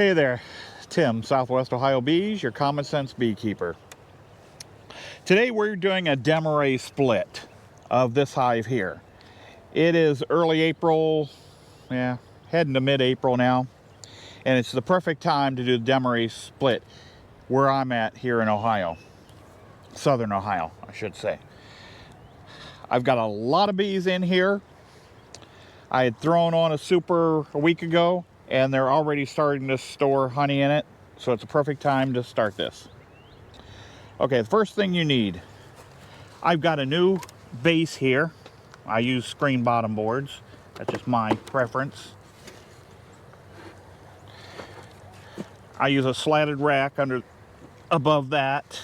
Hey there, Tim, Southwest Ohio Bees, your common sense beekeeper. Today we're doing a DEMAREE split of this hive here. It is early April, heading to mid-April now, and it's the perfect time to do the DEMAREE split where I'm at here in Ohio. Southern Ohio, I should say. I've got a lot of bees in here. I had thrown on a super a week ago, and they're already starting to store honey in it, so it's a perfect time to start this. Okay, the first thing you need, I've got a new base here. I use screen bottom boards. That's just my preference. I use a slatted rack above that,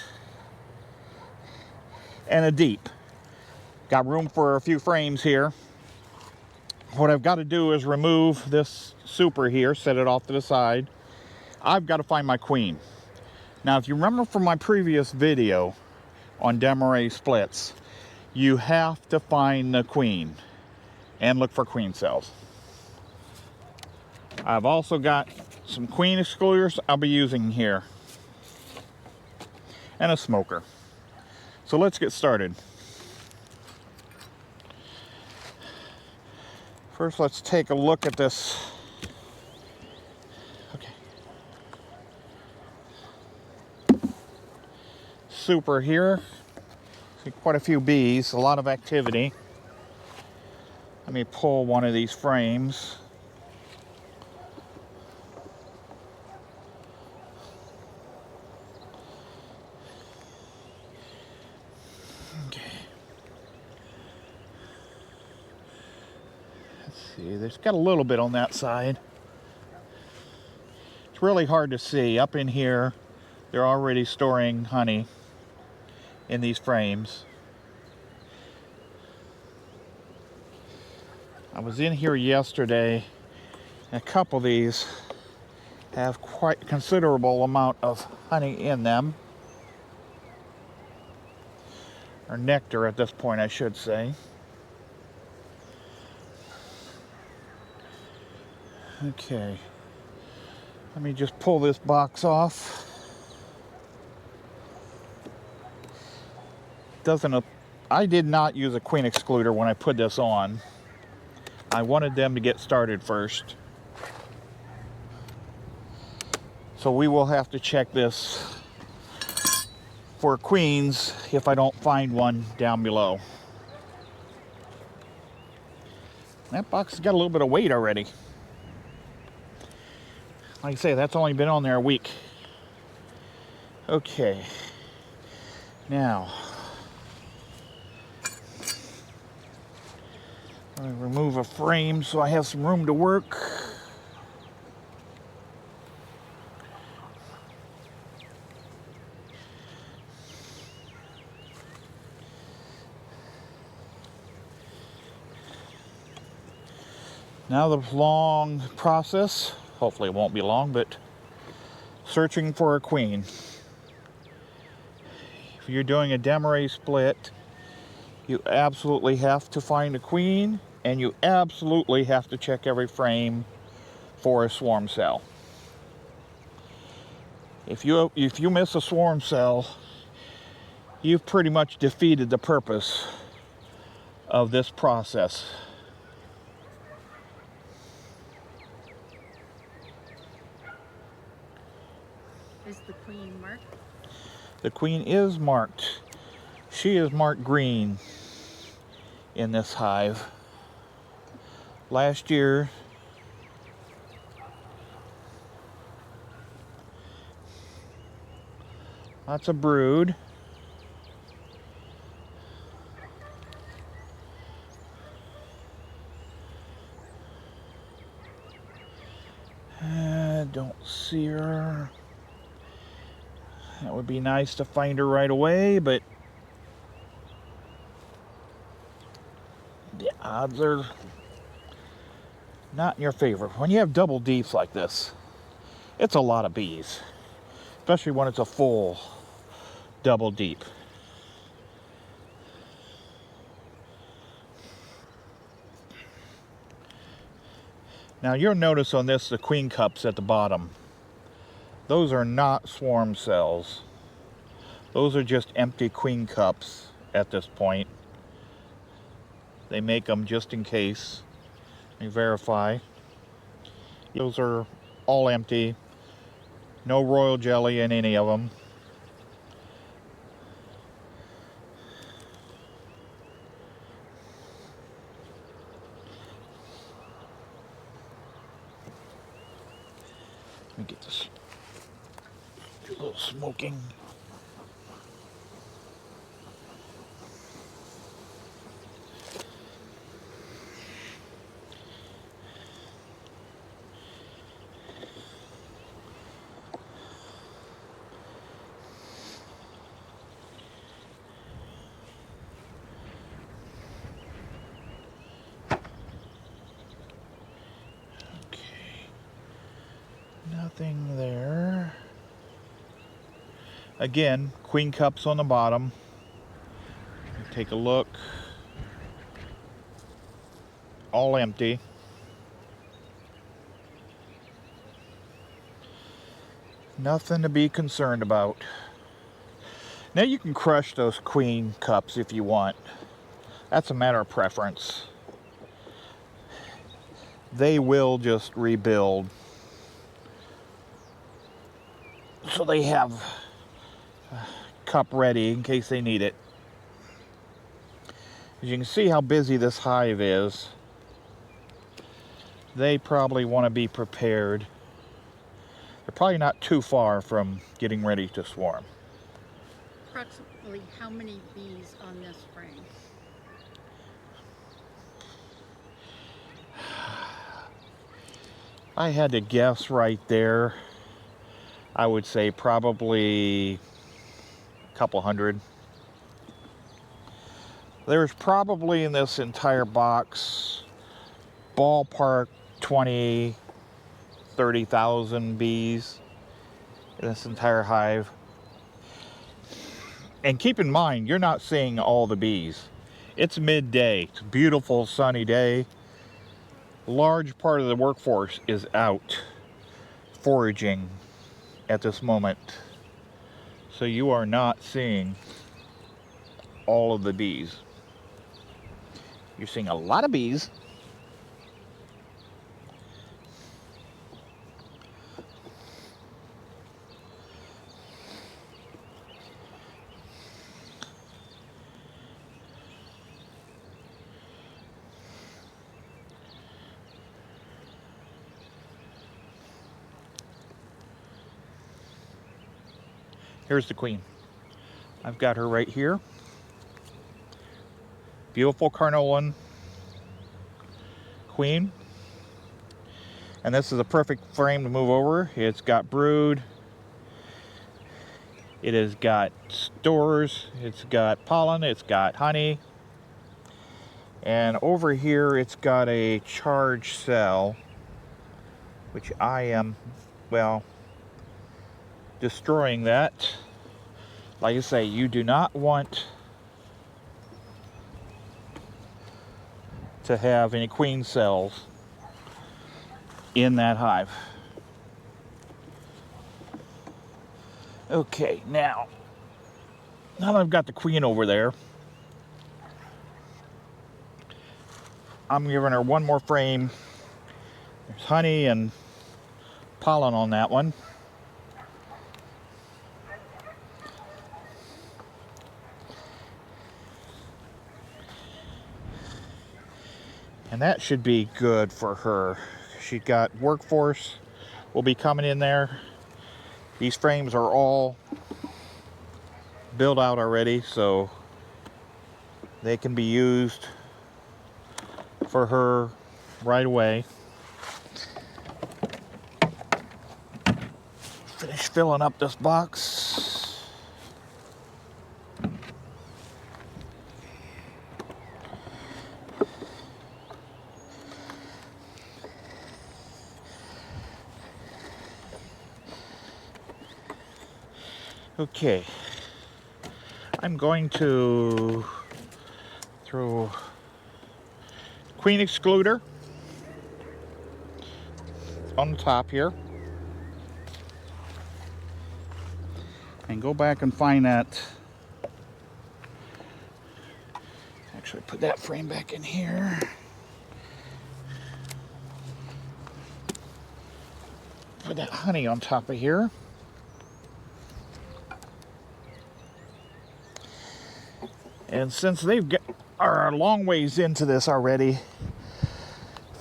and a deep. Got room for a few frames here. What I've got to do is remove this super here, set it off to the side. I've got to find my queen. Now, if you remember from my previous video on DEMAREE splits, you have to find the queen and look for queen cells. I've also got some queen excluders I'll be using here, and a smoker. So let's get started. First, let's take a look at this. Okay. Super here. See quite a few bees, a lot of activity. Let me pull one of these frames. Okay. See, there's got a little bit on that side. It's really hard to see. Up in here, they're already storing honey in these frames. I was in here yesterday, and a couple of these have quite a considerable amount of honey in them. Or nectar at this point, I should say. Okay, let me just pull this box off. I did not use a queen excluder when I put this on. I wanted them to get started first. So we will have to check this for queens if I don't find one down below. That box has got a little bit of weight already. Like I say, that's only been on there a week. Okay. Now, I remove a frame so I have some room to work. Now the long process. Hopefully it won't be long, but searching for a queen. If you're doing a DEMAREE split, you absolutely have to find a queen, and you absolutely have to check every frame for a swarm cell. If you miss a swarm cell, you've pretty much defeated the purpose of this process. Is the queen marked? The queen is marked. She is marked green in this hive. Last year, lots of brood. Don't see her. That would be nice to find her right away, but the odds are not in your favor. When you have double deeps like this, it's a lot of bees, especially when it's a full double deep. Now you'll notice on this the queen cups at the bottom. Those are not swarm cells. Those are just empty queen cups at this point. They make them just in case. Let me verify. Those are all empty. No royal jelly in any of them. Let me get this. Do a little smoking. Nothing there. Again, queen cups on the bottom. Take a look. All empty. Nothing to be concerned about. Now you can crush those queen cups if you want. That's a matter of preference. They will just rebuild. So they have a cup ready in case they need it. As you can see how busy this hive is, they probably want to be prepared. They're probably not too far from getting ready to swarm. Approximately how many bees on this frame? I had to guess right there. I would say probably a couple hundred. There's probably in this entire box, ballpark 20, 30,000 bees in this entire hive. And keep in mind, you're not seeing all the bees. It's midday, it's a beautiful sunny day. A large part of the workforce is out foraging at this moment. So you are not seeing all of the bees. You're seeing a lot of bees. Here's the queen. I've got her right here. Beautiful carniolan queen. And this is a perfect frame to move over. It's got brood. It has got stores. It's got pollen. It's got honey. And over here it's got a charged cell, which I am, well, destroying that. Like I say, you do not want to have any queen cells in that hive. Okay, now that I've got the queen over there, I'm giving her one more frame. There's honey and pollen on that one. And that should be good for her. She got workforce will be coming in there. These frames are all built out already, so they can be used for her right away. Finish filling up this box. Okay, I'm going to throw queen excluder on the top here. and go back and find that. Actually, put that frame back in here. Put that honey on top of here. And since are a long ways into this already,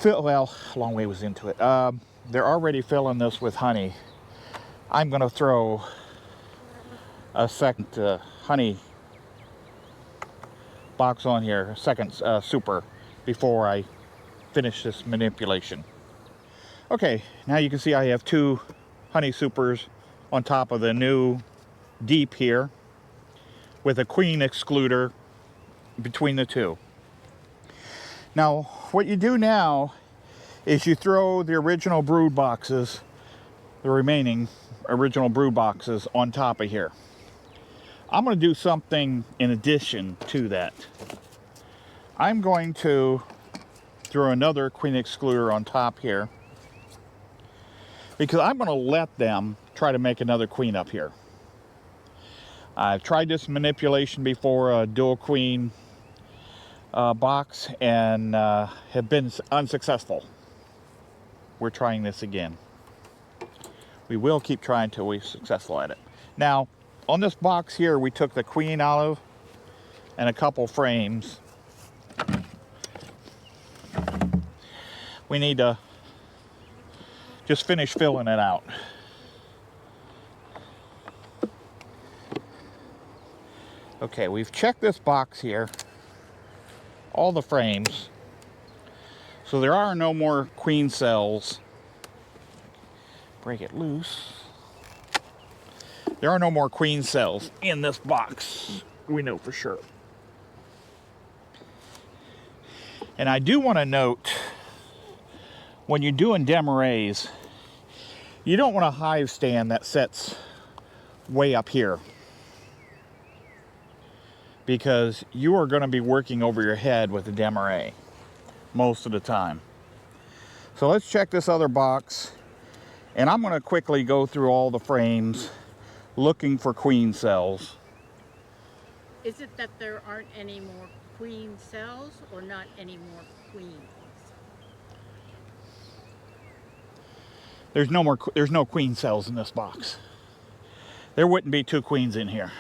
well, a long way was into it. They're already filling this with honey. I'm going to throw a second honey box on here, a second super, before I finish this manipulation. Okay, now you can see I have 2 honey supers on top of the new deep here, with a queen excluder between the 2. Now, what you do now is you throw the original brood boxes, the remaining original brood boxes, on top of here. I'm going to do something in addition to that. I'm going to throw another queen excluder on top here, because I'm going to let them try to make another queen up here. I've tried this manipulation before, a dual queen box, and have been unsuccessful. We're trying this again. We will keep trying till we're successful at it. Now, on this box here, we took the queen olive and a couple frames. We need to just finish filling it out. Okay, we've checked this box here, all the frames, so there are no more queen cells. Break it loose. There are no more queen cells in this box, we know for sure. And I do want to note, when you're doing DEMAREEs, you don't want a hive stand that sits way up here, because you are going to be working over your head with the DEMAREE most of the time. So let's check this other box, and I'm going to quickly go through all the frames looking for queen cells. Is it that there aren't any more queen cells, or not any more queens? There's no queen cells in this box. There wouldn't be 2 queens in here.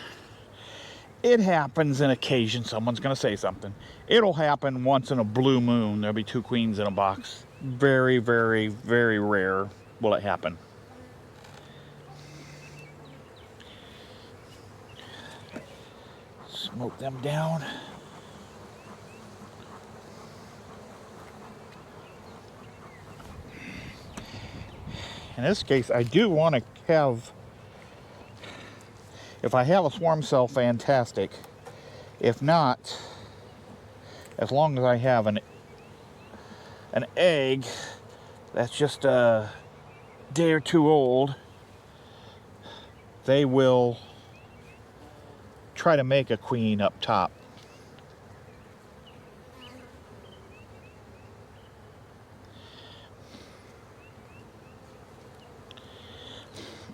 It happens in occasion, someone's going to say something. It'll happen once in a blue moon. There'll be 2 queens in a box. Very, very, very rare will it happen. Smoke them down. In this case, I do want to have, if I have a swarm cell, fantastic. If not, as long as I have an egg that's just a day or 2 old, they will try to make a queen up top.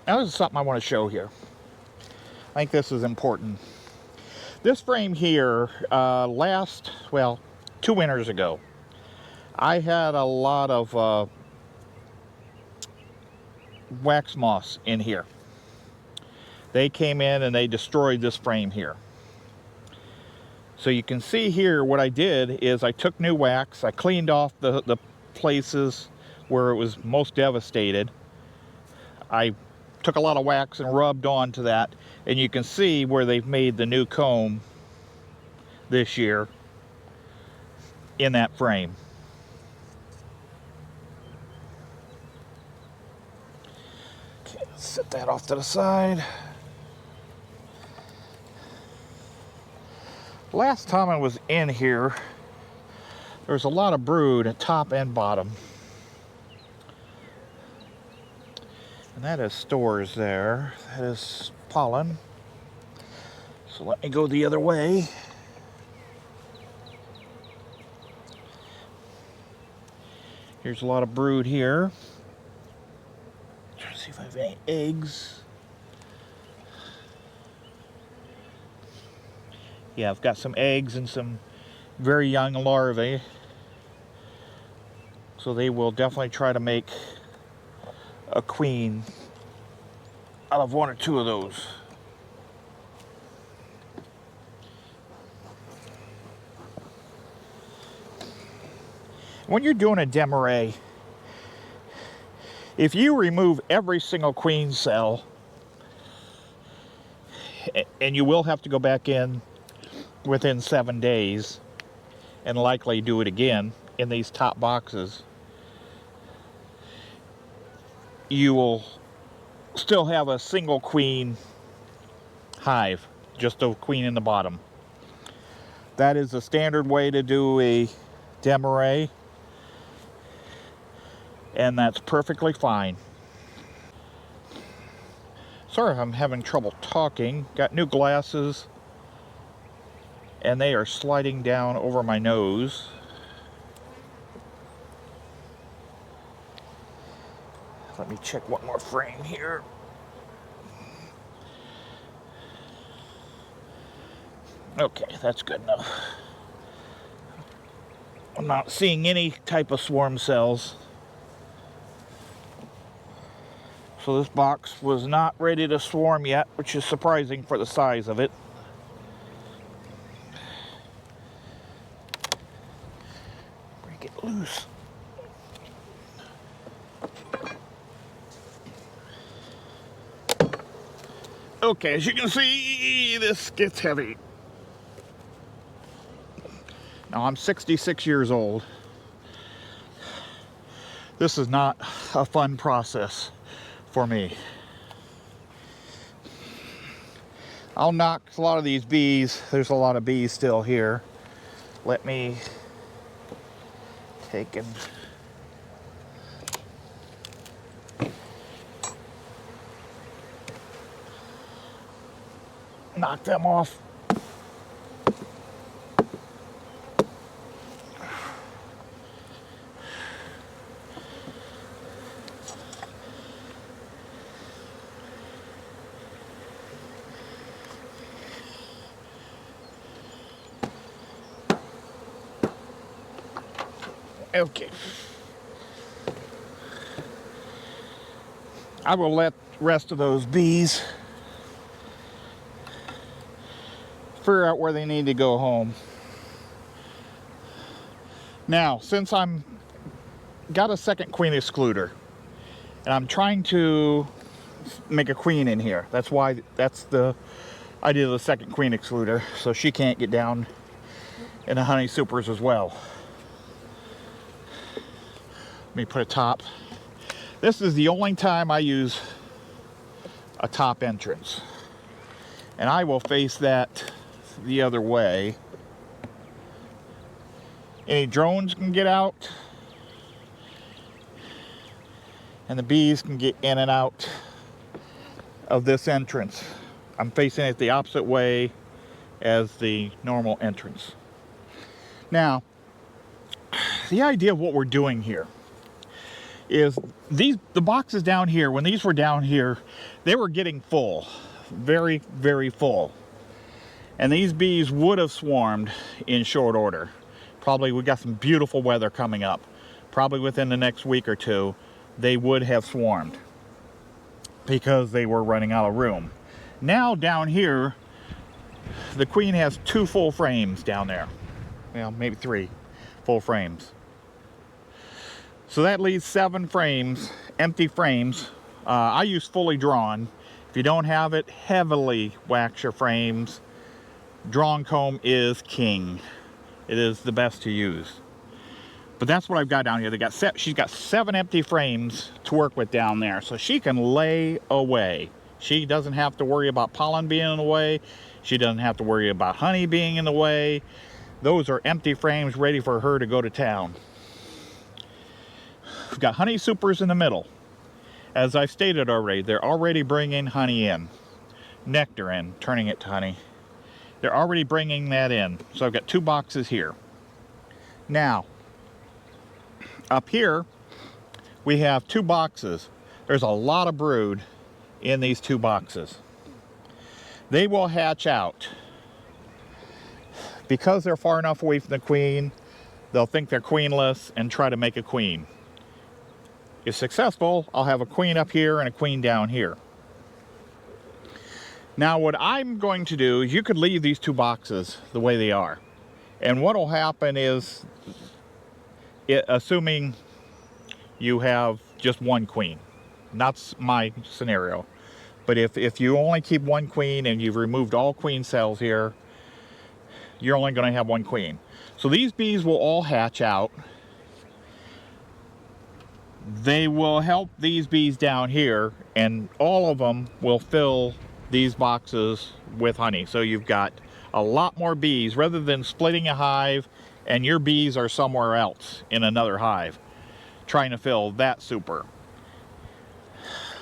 Now, this is something I want to show here. I think this is important. This frame here, 2 winters ago, I had a lot of wax moths in here. They came in and they destroyed this frame here. So you can see here what I did is I took new wax, I cleaned off the places where it was most devastated. I took a lot of wax and rubbed onto that, and you can see where they've made the new comb this year in that frame. Okay, let's set that off to the side. Last time I was in here, there was a lot of brood at top and bottom. And that is stores there. That is pollen. So let me go the other way. Here's a lot of brood here. Try to see if I have any eggs. Yeah, I've got some eggs and some very young larvae. So they will definitely try to make a queen out of one or two of those. When you're doing a DEMAREE, if you remove every single queen cell, and you will have to go back in within 7 days and likely do it again in these top boxes, you will still have a single queen hive, just a queen in the bottom. That is the standard way to do a DEMAREE, and that's perfectly fine. Sorry if I'm having trouble talking. Got new glasses and they are sliding down over my nose. Let me check one more frame here. Okay, that's good enough. I'm not seeing any type of swarm cells. So this box was not ready to swarm yet, which is surprising for the size of it. Break it loose. Okay, as you can see, this gets heavy. Now I'm 66 years old. This is not a fun process for me. I'll knock a lot of these bees. There's a lot of bees still here. Let me take and knock them off. Okay. I will let the rest of those bees figure out where they need to go home. Now, since I'm got a second queen excluder, and I'm trying to make a queen in here. That's the idea of the second queen excluder, so she can't get down in the honey supers as well. Let me put a top. This is the only time I use a top entrance. And I will face that the other way. Any drones can get out. And the bees can get in and out of this entrance. I'm facing it the opposite way as the normal entrance. Now, the idea of what we're doing here is the boxes down here, when these were down here, they were getting full, very, very full. And these bees would have swarmed in short order. Probably, we got some beautiful weather coming up. Probably within the next week or two, they would have swarmed because they were running out of room. Now down here, the queen has 2 full frames down there. Well, maybe 3 full frames. So that leaves 7 frames, empty frames. I use fully drawn. If you don't have it, heavily wax your frames. Drawn comb is king. It is the best to use. But that's what I've got down here. She's got 7 empty frames to work with down there. So she can lay away. She doesn't have to worry about pollen being in the way. She doesn't have to worry about honey being in the way. Those are empty frames ready for her to go to town. We've got honey supers in the middle. As I've stated already, they're already bringing honey in. Nectar in, turning it to honey. They're already bringing that in. So I've got 2 boxes here. Now, up here, we have 2 boxes. There's a lot of brood in these 2 boxes. They will hatch out Because they're far enough away from the queen, they'll think they're queenless and try to make a queen. If successful, I'll have a queen up here and a queen down here. Now what I'm going to do is, you could leave these two boxes the way they are. And what will happen is, assuming you have just one queen, that's my scenario. But if you only keep one queen and you've removed all queen cells here, you're only going to have one queen. So these bees will all hatch out. They will help these bees down here, and all of them will fill these boxes with honey. So you've got a lot more bees, rather than splitting a hive and your bees are somewhere else in another hive trying to fill that super.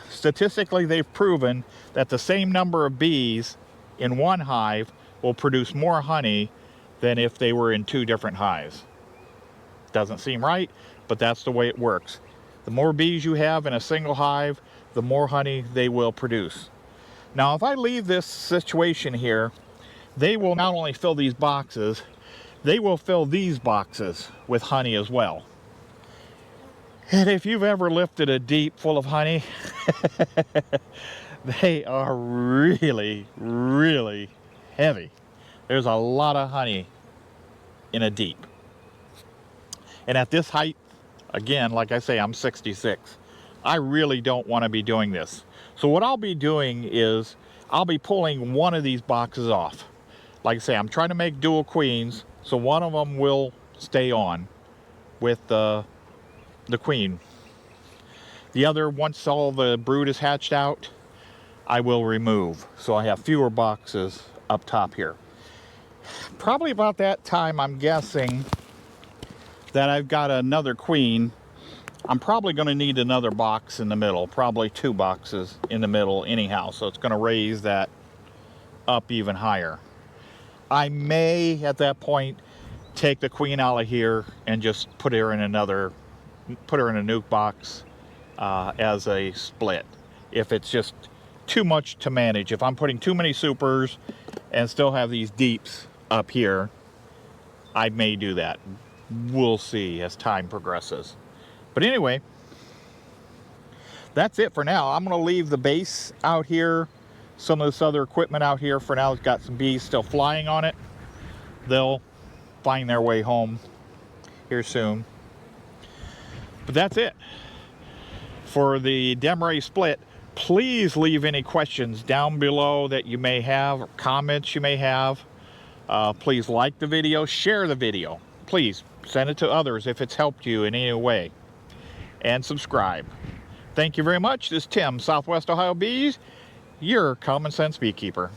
Statistically, they've proven that the same number of bees in one hive will produce more honey than if they were in two different hives. Doesn't seem right, but that's the way it works. The more bees you have in a single hive, the more honey they will produce. Now, if I leave this situation here, they will not only fill these boxes, they will fill these boxes with honey as well. And if you've ever lifted a deep full of honey, they are really, really heavy. There's a lot of honey in a deep. And at this height, again, like I say, I'm 66. I really don't want to be doing this. So what I'll be doing is, I'll be pulling one of these boxes off. Like I say, I'm trying to make dual queens, so one of them will stay on with the queen. The other, once all the brood is hatched out, I will remove. So I have fewer boxes up top here. Probably about that time, I'm guessing that I've got another queen. I'm probably going to need another box in the middle, probably 2 boxes in the middle anyhow, so it's going to raise that up even higher. I may, at that point, take the queen out of here and just put her in a nuke box as a split, if it's just too much to manage. If I'm putting too many supers and still have these deeps up here, I may do that. We'll see as time progresses. But anyway, that's it for now. I'm going to leave the base out here, some of this other equipment out here for now. It's got some bees still flying on it. They'll find their way home here soon. But that's it for the DEMAREE split. Please leave any questions down below that you may have, or comments you may have. Please like the video, share the video. Please send it to others if it's helped you in any way. And subscribe. Thank you very much. This is Tim, Southwest Ohio Bees, your common sense beekeeper.